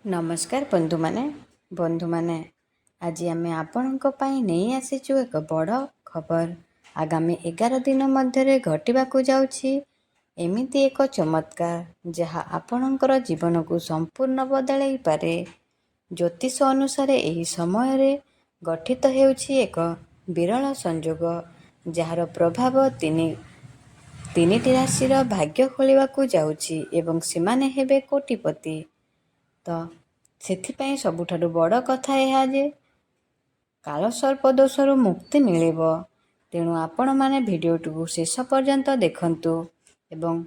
नमस्कार बंधु माने आज आम आपण नहीं आसीचु एक बड़ खबर। आगामी 11 दिन मध्य घटवाक जाउछि एमिति एक चमत्कार जहाँ आपणकर जीवन को संपूर्ण बदलाई पारे। ज्योतिष अनुसार यही समय रे गठित हेउछि एक विरल संजोग जार प्रभाव तीनिटी राशि भाग्य खोलिबाकू जाउछि एवं सेमाने हेबे कोटिपति। तो से सबुठारु बड़ कथा यह जे कालसर्प दोषरु मुक्ति मिलिब। तेणु आपण माने भिडियोटी को शेष पर्यंत देखंतु एवं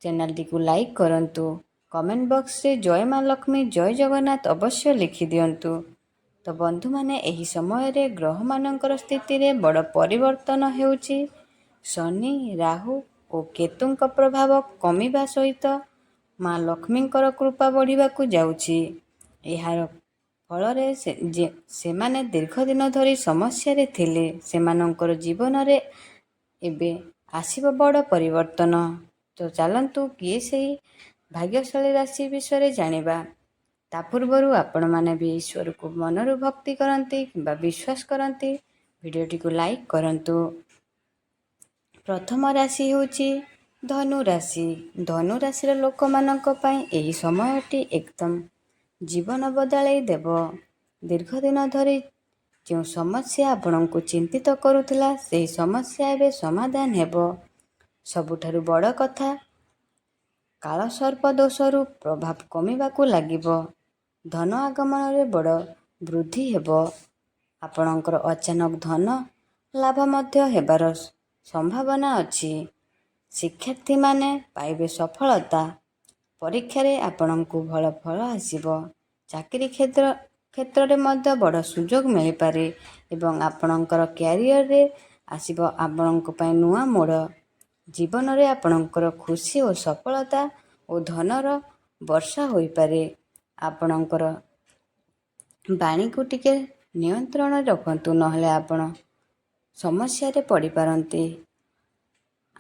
चैनल टी को लाइक करंतु। कमेंट बॉक्स रे जय माँ लक्ष्मी जय जगन्नाथ अवश्य लिखि दियंतु। तो बंधु माने एही समय रे ग्रह मानकर स्थिति रे बड़ परिवर्तन हेउछि। शनि राहु और केतुंक प्रभाव कमिबा सहित माँ लक्ष्मींकर कृपा बढ़िबाकू जाउछि। एहार फल से माने दीर्घ दिन धरी समस्या रे थिले सेमानंकर जीवन रे एबे आसीब बड़ परिवर्तन। तो चलंतु किए सही भाग्यशाली राशि विषय जानिबा। ता पूर्वरु आपण माने भी ईश्वर को मनरु भक्ति करंती किंबा विश्वास करंती वीडियोटी को लाइक करंतु। प्रथम राशि होची धनु राशि। धनु राशि लोक मानक पई एही समयटी एकदम जीवन बदलाई देव। दीर्घ दिन धरी जो समस्या आपनको चिंतित करुथिला सेही समस्या एबे समाधान हेबो। सबुठारु बड़ कथा काल सर्प दोषरु प्रभाव कमिबाकू लागिबो। धन आगमन रे बड़ वृद्धि हेबो। आपणकर अचानक धन लाभ मध्य हेबार संभावना अछि। शिक्षार्थी माने पाइबे सफलता। परीक्षा रे आपणको भल फल आसीबो। चाकरी क्षेत्र रे मध्य बड़ सुजोग मिल पारे एवं आपणकर कैरियर रे आसीबो आपणको पई नुआ मोड़। जीवन रे आपणकर खुशी और सफलता और धनर वर्षा होई पारे। आपणकर बाणी को टिके नियंत्रण रखंतु नहले आपण समस्या रे पड़ी पारंती।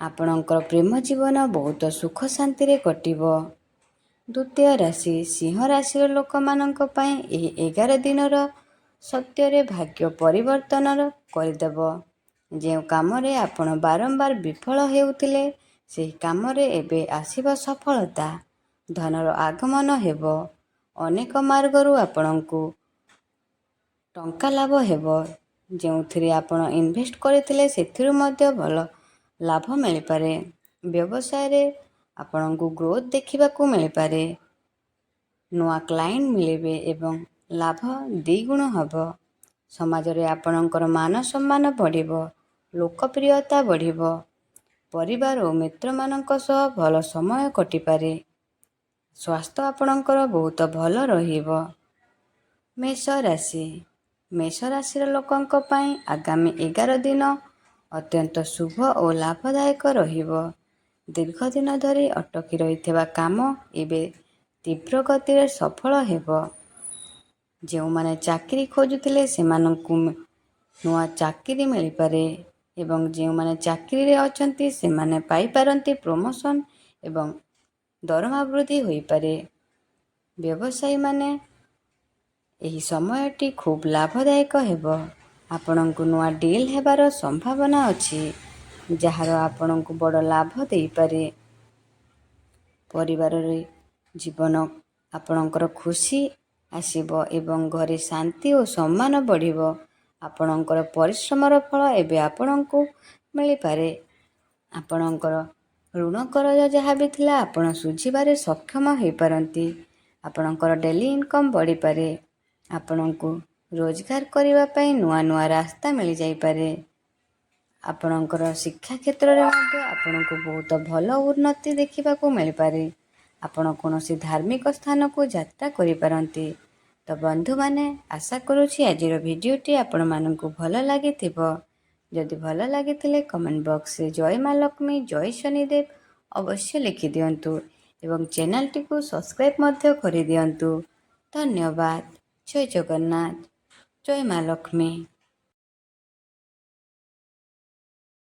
आपणकर प्रेम जीवन बहुत सुख शांति रे कटिबो। द्वितीय राशि सिंह राशि लोक मानक पई एही 11 दिनर सत्य रे भाग्य परिवर्तन करदेव। जे काम रे आपण बारंबार विफल हेउथिले सेही काम रे एबे आसीबा सफलता। धनर आगमन हेबो। अनेक मार्गरु आपणको टंका लाभ हेबो। जेउथिरे आपण इन्वेस्ट करथिले सेथिरु मध्य भल लाभ मिल पारे। व्यवसाय रे आपणको ग्रोथ देखिबाकू मिल पारे। नुआ क्लाइंट मिलेबे एवं लाभ द्विगुण हबो। समाज रे आपणकर मान सम्मान बढ़िबो। लोकप्रियता बढ़िबो। परिवार और मित्र मानक सह भल समय कटि पारे। स्वास्थ्य आपणकर बहुत भल रहिबो। मेष राशि। मेष राशि लोकंक पई आगामी 11 दिन अत्यंत शुभ और लाभदायक रहिबो। दीर्घ दिन धरी अटकी रहिथिबा काम एबे तीव्र गति रे सफल हेबो। जो माने चाकरी खोजुथिले सेमानंकु नुआ चाकरी मिल पारे एवं जो माने चाकरी रे अछंती सेमाने पाई पारंती प्रमोशन एवं दरमा वृद्धि होई पारे। व्यवसायी माने एही समयटी खूब लाभदायक हेबो। आपणको नुआ डील हेबार संभावना अछि जହାର आपणको बड़ लाभ देई पारे। परिवार रे जीवन आपणकर खुशी आसीबो एवं घरे शांति और सम्मान बढ़िबो। आपणकर परिश्रमर फल एबे आपणको मिली पारे। आपणकर ऋण करज जहाँ भी थिला आपण सुझिबारे सक्षम होई पारंती। आपणकर डेली इनकम बढ़ी पारे। आपणको रोजगार करिबा पई नुआ नुआ रास्ता मिल जाई पारे। आपणकर शिक्षा क्षेत्र रे मध्य आपणको बहुत भल उन्नति देखिबाकू मिल पारे। आपण कोनोसी धार्मिक स्थान को यात्रा करि पारंती। तो बंधु माने आशा करूछि आजिर भिडियोटी आपण माननकु भल लागिथिबो। जदि भल लागिथिले कमेंट बॉक्स रे जय माँ लक्ष्मी जय शनिदेव अवश्य लिखि दियंतु एवं चैनल टी को सब्सक्राइब मध्य करि दियंतु। धन्यवाद। जय जगन्नाथ। जय माँ लक्ष्मी।